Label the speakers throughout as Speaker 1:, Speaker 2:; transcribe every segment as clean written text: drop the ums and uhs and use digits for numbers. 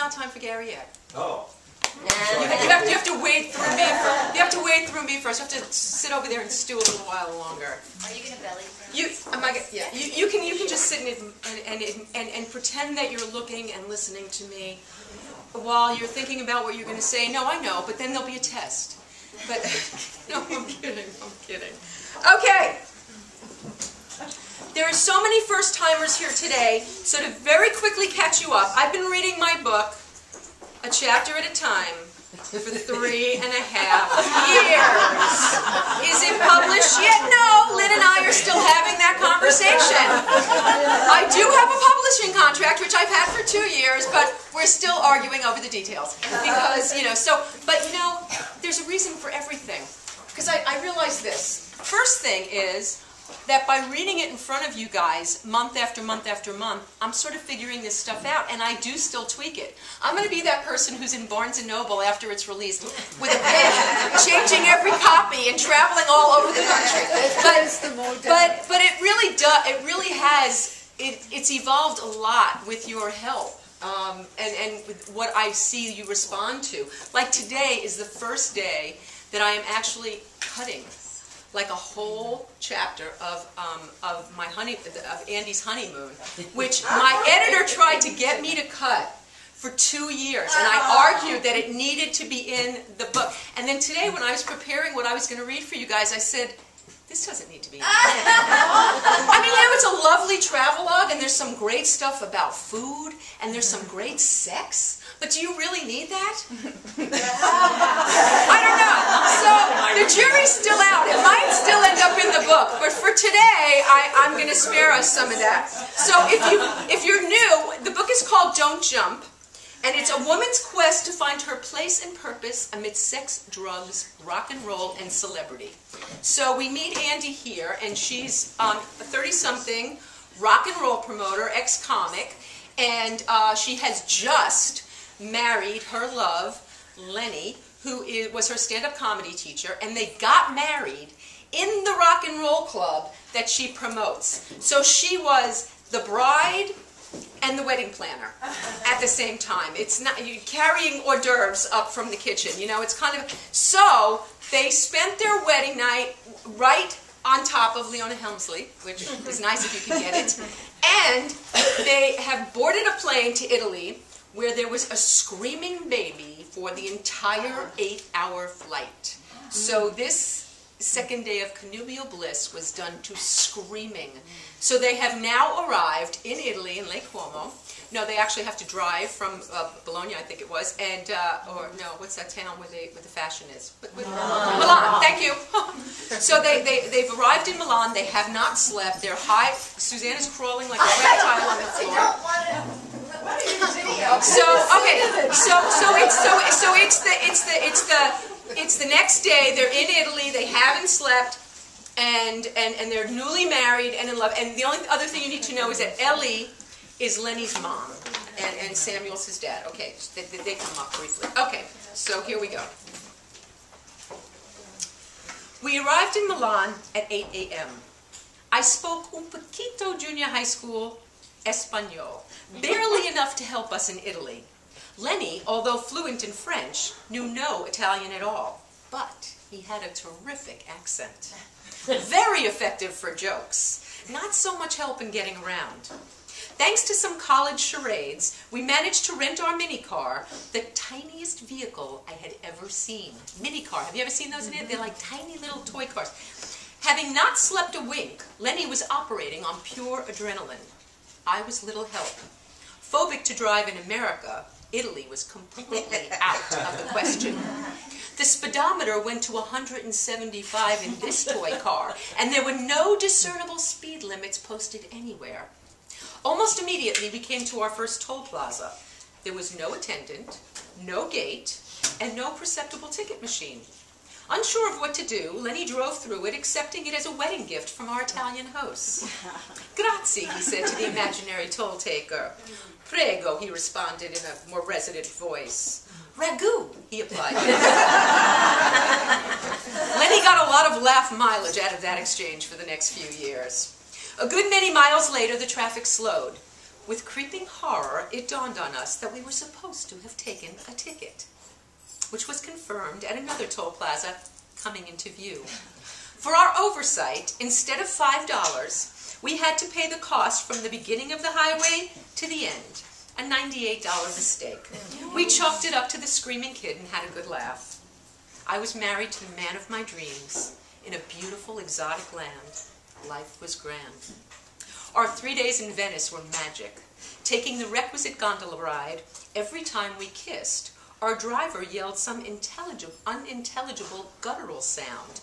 Speaker 1: not time for Gary yet.
Speaker 2: Oh.
Speaker 1: You have to wade through me. You have to wade through me first. You have to sit over there and stew a little while longer.
Speaker 3: Are you gonna belly?
Speaker 1: You can just sit and pretend that you're looking and listening to me while you're thinking about what you're going to say. No, I know, but then there'll be a test. But no, I'm kidding. Okay. There are so many first-timers here today, so to very quickly catch you up, I've been reading my book, a chapter at a time, for 3.5 years. Is it published yet? No, Lynn and I are still having that conversation. I do have a publishing contract, which I've had for 2 years, but we're still arguing over the details. Because, but there's a reason for everything. Because I realize this. First thing is that by reading it in front of you guys, month after month after month, I'm sort of figuring this stuff out, and I do still tweak it. I'm going to be that person who's in Barnes & Noble after it's released with a pen, changing every copy and traveling all over the country. But it really does. It really has. It's evolved a lot with your help. And with what I see you respond to. Like today is the first day that I am actually cutting like a whole chapter of Andy's honeymoon, which my editor tried to get me to cut for 2 years, and I argued that it needed to be in the book. And then today, when I was preparing what I was going to read for you guys, I said, this doesn't need to be in there. I mean, it's a lovely travelogue, and there's some great stuff about food, and there's some great sex. But do you really need that? I don't know. So the jury's still out. It might still end up in the book. But for today, I'm going to spare us some of that. So if you're new, the book is called Don't Jump. And it's a woman's quest to find her place and purpose amid sex, drugs, rock and roll, and celebrity. So we meet Andi here, and she's a 30-something rock and roll promoter, ex-comic, and she has just married her love, Lenny, who was her stand-up comedy teacher, and they got married in the rock and roll club that she promotes. So she was the bride and the wedding planner at the same time. It's not you carrying hors d'oeuvres up from the kitchen. It's kind of so they spent their wedding night right on top of Leona Helmsley, which is nice if you can get it, and they have boarded a plane to Italy, where there was a screaming baby for the entire 8-hour flight. So this second day of connubial bliss was done to screaming. So they have now arrived in Italy, in Lake Como. No, they actually have to drive from Bologna, I think it was, and, or no, what's that town where the fashion is? Milan, thank you. So they've arrived in Milan, they have not slept, they're high, Susanna's crawling like a reptile on the floor. It's the next day. They're in Italy. They haven't slept, and they're newly married and in love. And the only other thing you need to know is that Ellie is Lenny's mom, and Samuel's his dad. Okay, they come up briefly. Okay, so here we go. We arrived in Milan at 8 a.m. I spoke un poquito junior high school Espanol, barely enough to help us in Italy. Lenny, although fluent in French, knew no Italian at all, but he had a terrific accent. Very effective for jokes, not so much help in getting around. Thanks to some college charades, we managed to rent our mini car, the tiniest vehicle I had ever seen. Mini car, have you ever seen those in it? They're like tiny little toy cars. Having not slept a wink, Lenny was operating on pure adrenaline. I was little help. Phobic to drive in America, Italy was completely out of the question. The speedometer went to 175 in this toy car, and there were no discernible speed limits posted anywhere. Almost immediately, we came to our first toll plaza. There was no attendant, no gate, and no perceptible ticket machine. Unsure of what to do, Lenny drove through it, accepting it as a wedding gift from our Italian hosts. Grazie, he said to the imaginary toll taker. Prego, he responded in a more resident voice. Ragu, he applied. Lenny got a lot of laugh mileage out of that exchange for the next few years. A good many miles later, the traffic slowed. With creeping horror, it dawned on us that we were supposed to have taken a ticket, which was confirmed at another toll plaza coming into view. For our oversight, instead of $5, we had to pay the cost from the beginning of the highway to the end, a $98 mistake. We chalked it up to the screaming kid and had a good laugh. I was married to the man of my dreams in a beautiful, exotic land. Life was grand. Our 3 days in Venice were magic. Taking the requisite gondola ride, every time we kissed, our driver yelled some unintelligible guttural sound.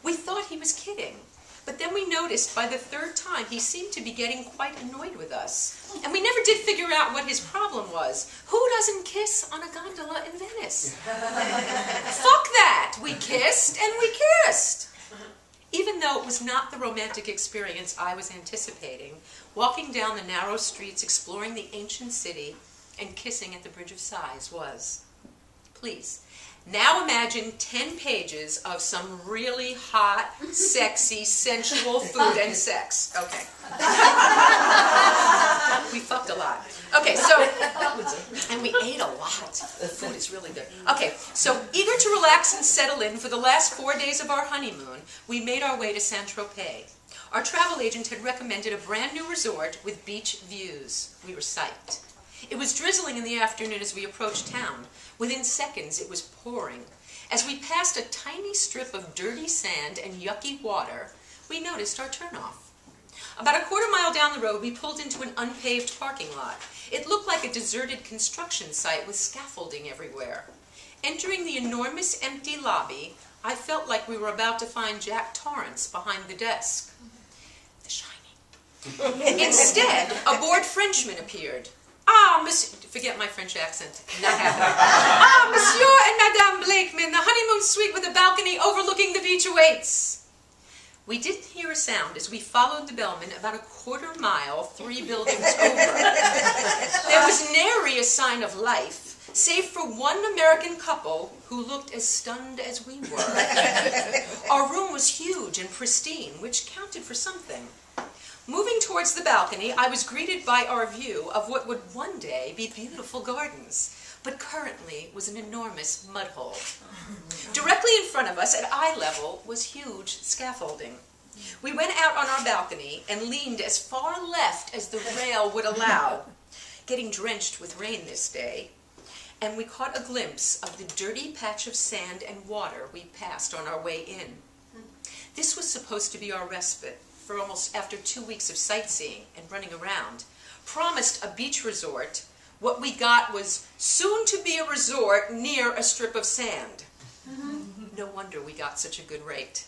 Speaker 1: We thought he was kidding, but then we noticed by the third time he seemed to be getting quite annoyed with us. And we never did figure out what his problem was. Who doesn't kiss on a gondola in Venice? Fuck that! We kissed and we kissed! Even though it was not the romantic experience I was anticipating, walking down the narrow streets, exploring the ancient city, and kissing at the Bridge of Sighs was. Please, now imagine 10 pages of some really hot, sexy, sensual food and sex. Okay. We fucked a lot. Okay, so, and we ate a lot. The food is really good. Okay, so eager to relax and settle in for the last 4 days of our honeymoon, we made our way to Saint-Tropez. Our travel agent had recommended a brand new resort with beach views. We were psyched. It was drizzling in the afternoon as we approached town. Within seconds, it was pouring. As we passed a tiny strip of dirty sand and yucky water, we noticed our turnoff. About a quarter mile down the road, we pulled into an unpaved parking lot. It looked like a deserted construction site with scaffolding everywhere. Entering the enormous empty lobby, I felt like we were about to find Jack Torrance behind the desk. The Shining. Instead, a bored Frenchman appeared. Ah, monsieur, forget my French accent, not happening. Ah, monsieur and Madame Blakeman, the honeymoon suite with a balcony overlooking the beach awaits. We didn't hear a sound as we followed the bellman about a quarter mile, 3 buildings over. There was nary a sign of life, save for one American couple who looked as stunned as we were. Our room was huge and pristine, which counted for something. Moving towards the balcony, I was greeted by our view of what would one day be beautiful gardens, but currently was an enormous mud hole. Directly in front of us, at eye level, was huge scaffolding. We went out on our balcony and leaned as far left as the rail would allow, getting drenched with rain this day, and we caught a glimpse of the dirty patch of sand and water we passed on our way in. This was supposed to be our respite for almost after 2 weeks of sightseeing and running around. Promised a beach resort, what we got was soon to be a resort near a strip of sand. No wonder we got such a good rate.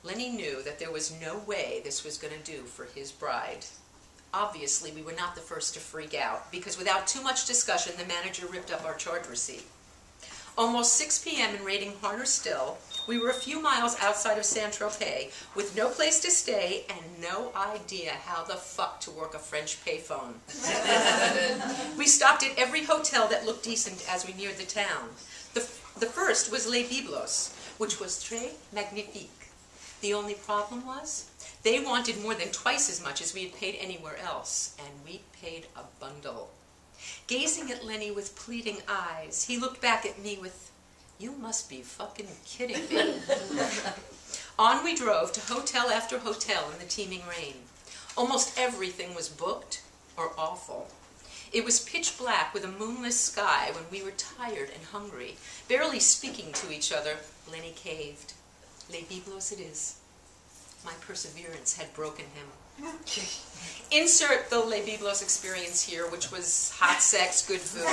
Speaker 1: Lenny knew that there was no way this was going to do for his bride. Obviously, we were not the first to freak out, because without too much discussion, the manager ripped up our charge receipt. Almost 6 p.m. and raining harder still, we were a few miles outside of Saint-Tropez with no place to stay and no idea how the fuck to work a French payphone. We stopped at every hotel that looked decent as we neared the town. The first was Les Biblos, which was très magnifique. The only problem was, they wanted more than twice as much as we had paid anywhere else, and we paid a bundle. Gazing at Lenny with pleading eyes, he looked back at me with, "You must be fucking kidding me." On we drove to hotel after hotel in the teeming rain. Almost everything was booked or awful. It was pitch black with a moonless sky when we were tired and hungry. Barely speaking to each other, Lenny caved. Les Biblos it is. My perseverance had broken him. Insert the Les Biblos experience here, which was hot sex, good food.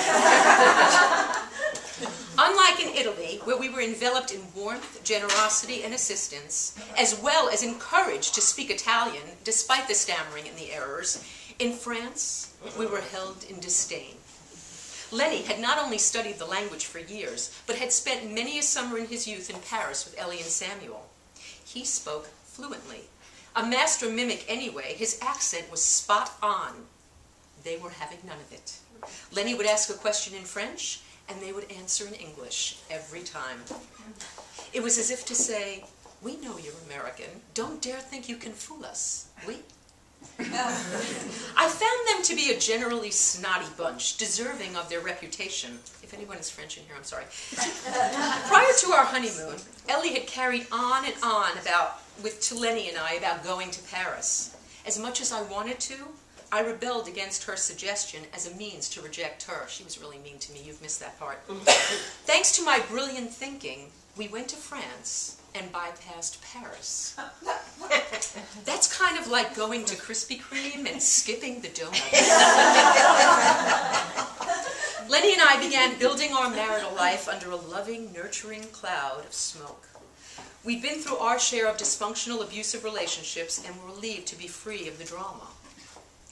Speaker 1: Unlike in Italy, where we were enveloped in warmth, generosity, and assistance, as well as encouraged to speak Italian, despite the stammering and the errors, in France, we were held in disdain. Lenny had not only studied the language for years, but had spent many a summer in his youth in Paris with Ellie and Samuel. He spoke fluently. A master mimic anyway, his accent was spot on. They were having none of it. Lenny would ask a question in French, and they would answer in English every time. It was as if to say, "We know you're American. Don't dare think you can fool us. Oui?" I found them to be a generally snotty bunch, deserving of their reputation. If anyone is French in here, I'm sorry. Prior to our honeymoon, Ellie had carried on and on to Lenny and I about going to Paris. As much as I wanted to, I rebelled against her suggestion as a means to reject her. She was really mean to me. You've missed that part. Thanks to my brilliant thinking, we went to France and bypassed Paris. That's kind of like going to Krispy Kreme and skipping the donuts. Lenny and I began building our marital life under a loving, nurturing cloud of smoke. We'd been through our share of dysfunctional, abusive relationships and were relieved to be free of the drama.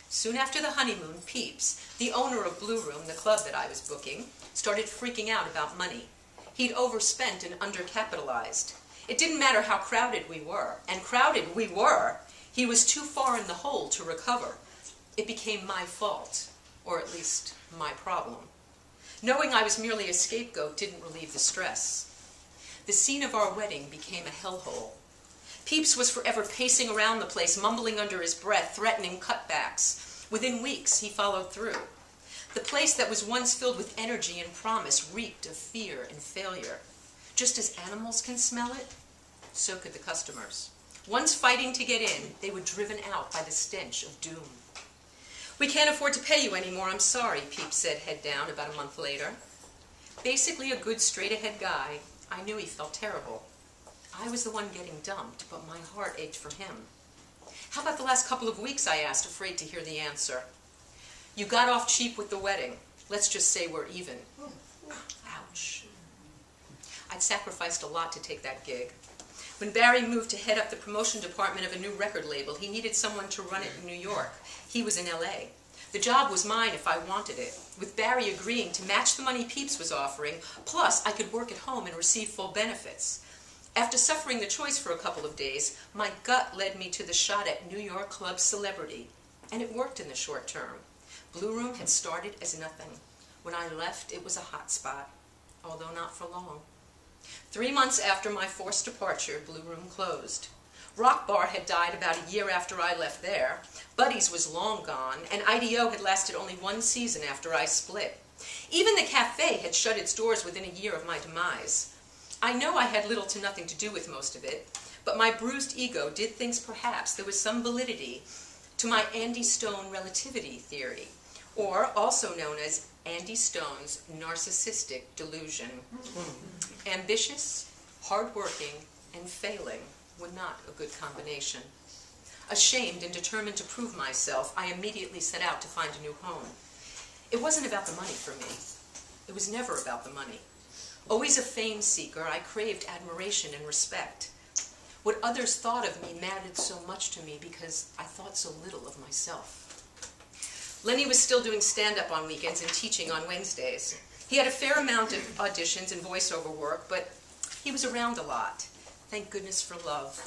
Speaker 1: Soon after the honeymoon, Peeps, the owner of Blue Room, the club that I was booking, started freaking out about money. He'd overspent and undercapitalized. It didn't matter how crowded we were, and crowded we were, he was too far in the hole to recover. It became my fault, or at least my problem. Knowing I was merely a scapegoat didn't relieve the stress. The scene of our wedding became a hellhole. Peeps was forever pacing around the place, mumbling under his breath, threatening cutbacks. Within weeks, he followed through. The place that was once filled with energy and promise reeked of fear and failure. Just as animals can smell it, so could the customers. Once fighting to get in, they were driven out by the stench of doom. "We can't afford to pay you anymore, I'm sorry," Peeps said, head down, about a month later. Basically a good, straight-ahead guy, I knew he felt terrible. I was the one getting dumped, but my heart ached for him. "How about the last couple of weeks?" I asked, afraid to hear the answer. "You got off cheap with the wedding. Let's just say we're even." Ouch. I'd sacrificed a lot to take that gig. When Barry moved to head up the promotion department of a new record label, he needed someone to run it in New York. He was in LA. The job was mine if I wanted it, with Barry agreeing to match the money Peeps was offering, plus I could work at home and receive full benefits. After suffering the choice for a couple of days, my gut led me to the shot at New York club celebrity, and it worked in the short term. Blue Room had started as nothing. When I left, it was a hot spot, although not for long. 3 months after my forced departure, Blue Room closed. Rock Bar had died about a year after I left there. Buddy's was long gone, and IDO had lasted only 1 season after I split. Even the cafe had shut its doors within a year of my demise. I know I had little to nothing to do with most of it, but my bruised ego did think perhaps there was some validity to my Andy Stone relativity theory, or also known as Andy Stone's narcissistic delusion. Ambitious, hardworking, and failing were not a good combination. Ashamed and determined to prove myself, I immediately set out to find a new home. It wasn't about the money for me. It was never about the money. Always a fame seeker, I craved admiration and respect. What others thought of me mattered so much to me because I thought so little of myself. Lenny was still doing stand-up on weekends and teaching on Wednesdays. He had a fair amount of auditions and voiceover work, but he was around a lot. Thank goodness for love.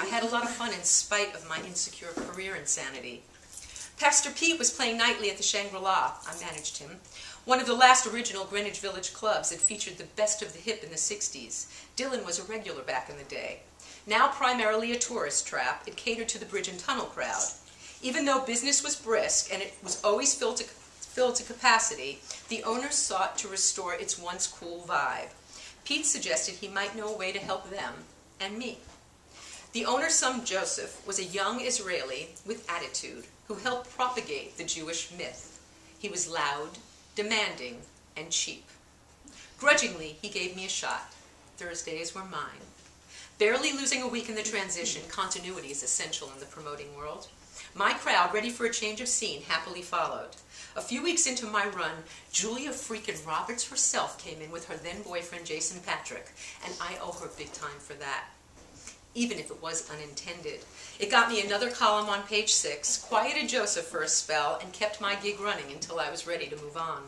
Speaker 1: I had a lot of fun in spite of my insecure career insanity. Pastor Pete was playing nightly at the Shangri-La. I managed him. One of the last original Greenwich Village clubs that featured the best of the hip in the 60s. Dylan was a regular back in the day. Now primarily a tourist trap, it catered to the bridge and tunnel crowd. Even though business was brisk and it was always filled to capacity, the owners sought to restore its once cool vibe. Pete suggested he might know a way to help them and me. The owner's son, Joseph, was a young Israeli with attitude who helped propagate the Jewish myth. He was loud, demanding, and cheap. Grudgingly, he gave me a shot. Thursdays were mine. Barely losing a week in the transition, continuity is essential in the promoting world. My crowd, ready for a change of scene, happily followed. A few weeks into my run, Julia freaking Roberts herself came in with her then-boyfriend Jason Patrick, and I owe her big time for that, even if it was unintended. It got me another column on page 6, quieted Joseph for a spell, and kept my gig running until I was ready to move on.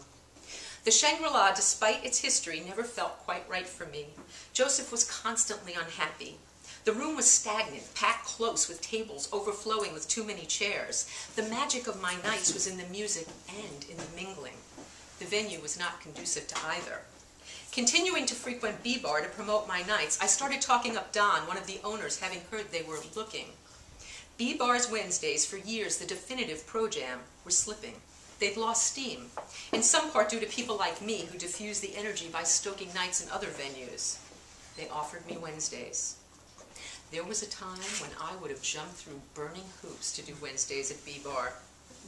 Speaker 1: The Shangri-La, despite its history, never felt quite right for me. Joseph was constantly unhappy. The room was stagnant, packed close with tables overflowing with too many chairs. The magic of my nights was in the music and in the mingling. The venue was not conducive to either. Continuing to frequent B-Bar to promote my nights, I started talking up Don, one of the owners, having heard they were looking.
Speaker 2: B-Bar's Wednesdays, for years the definitive pro-jam, were slipping. They'd lost steam, in some part due to people like me who diffuse the energy by stoking nights in other venues. They offered me Wednesdays. There was a time when I would have jumped through burning hoops to do Wednesdays at B-Bar,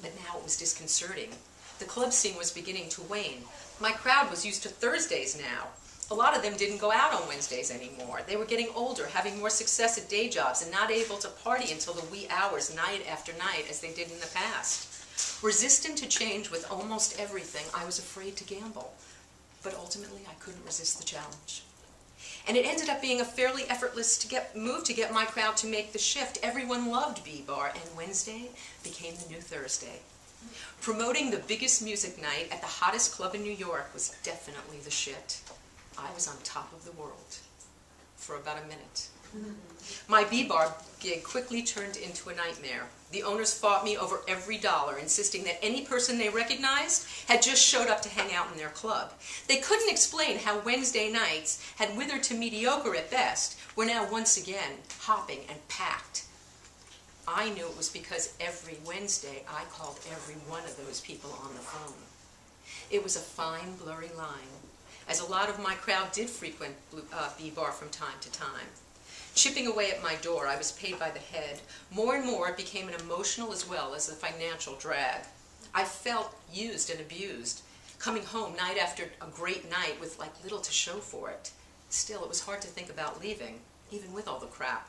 Speaker 2: but now it was disconcerting. The club scene was beginning to wane. My crowd was used to Thursdays now. A lot of them didn't go out on Wednesdays anymore. They were getting older, having more success at day jobs, and not able to party until the wee hours, night after night, as they did in the past. Resistant to change with almost everything, I was afraid to gamble. But ultimately, I couldn't resist the challenge. And it ended up being a fairly effortless move to get my crowd to make the shift. Everyone loved B-Bar, and Wednesday became the new Thursday. Promoting the biggest music night at the hottest club in New York was definitely the shit. I was on top of the world for about a minute. My B-Bar gig quickly turned into a nightmare. The owners fought me over every dollar, insisting that any person they recognized had just showed up to hang out in their club. They couldn't explain how Wednesday nights had withered to mediocre at best, were now once again hopping and packed. I knew it was because every Wednesday I called every one of those people on the phone. It was a fine, blurry line, as a lot of my crowd did frequent B-Bar from time to time. Chipping away at my door, I was paid by the head. More and more, it became an emotional as well as a financial drag. I felt used and abused, coming home night after a great night with like little to show for it. Still, it was hard to think about leaving, even with all the crap.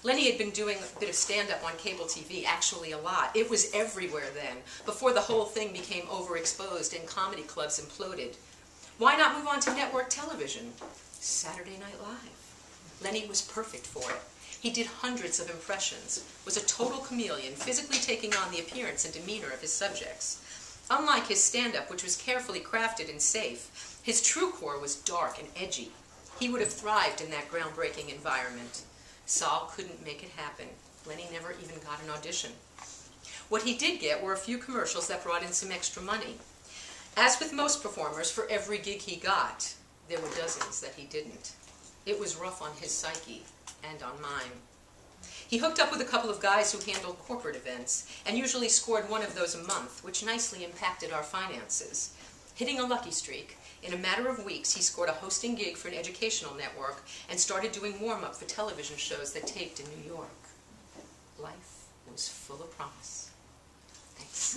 Speaker 2: Lenny had been doing a bit of stand-up on cable TV, actually a lot. It was everywhere then, before the whole thing became overexposed and comedy clubs imploded. Why not move on to network television? Saturday Night Live. Lenny was perfect for it. He did hundreds of impressions, was a total chameleon, physically taking on the appearance and demeanor of his subjects. Unlike his stand-up, which was carefully crafted and safe, his true core was dark and edgy. He would have thrived in that groundbreaking environment. Saul couldn't make it happen. Lenny never even got an audition. What he did get were a few commercials that brought in some extra money. As with most performers, for every gig he got, there were dozens that he didn't. It was rough on his psyche, and on mine. He hooked up with a couple of guys who handled corporate events, and usually scored one of those a month, which nicely impacted our finances. Hitting a lucky streak, in a matter of weeks he scored a hosting gig for an educational network, and started doing warm-up for television shows that taped in New York. Life was full of promise. Thanks.